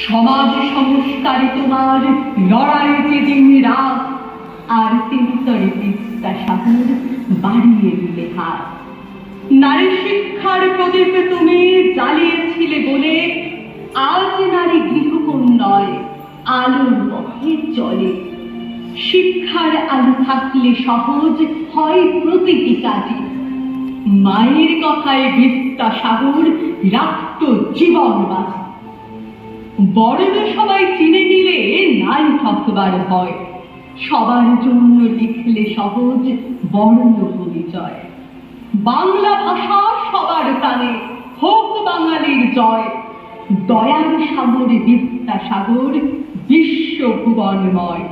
সমাজ সংস্কারে তোমার লড়াই যেদিন রাত, আর তিনতরে বিদ্যাসাগর বাড়িয়ে দিলে হাত। নারী শিক্ষার প্রদীপ তুমি জ্বালিয়েছিলে বলে আজ নারী গৃহকন্যায় আলোর পথে চলে। শিক্ষার আলো থাকলে সহজ হয় প্রতিটি কাজে। মায়ের কথায় বিদ্যাসাগর রাখত জীবন বাঁচে। বড় সবাই চিনে নিলে নাই ঠকবার ভয়, সবার জন্য লিখলে সহজ বর্ণ পরিচয়। বাংলা ভাষা সবার প্রাণে, হোক বাঙালির জয়। দয়ার সাগর বিদ্যাসাগর বিশ্ব ভুবনময়।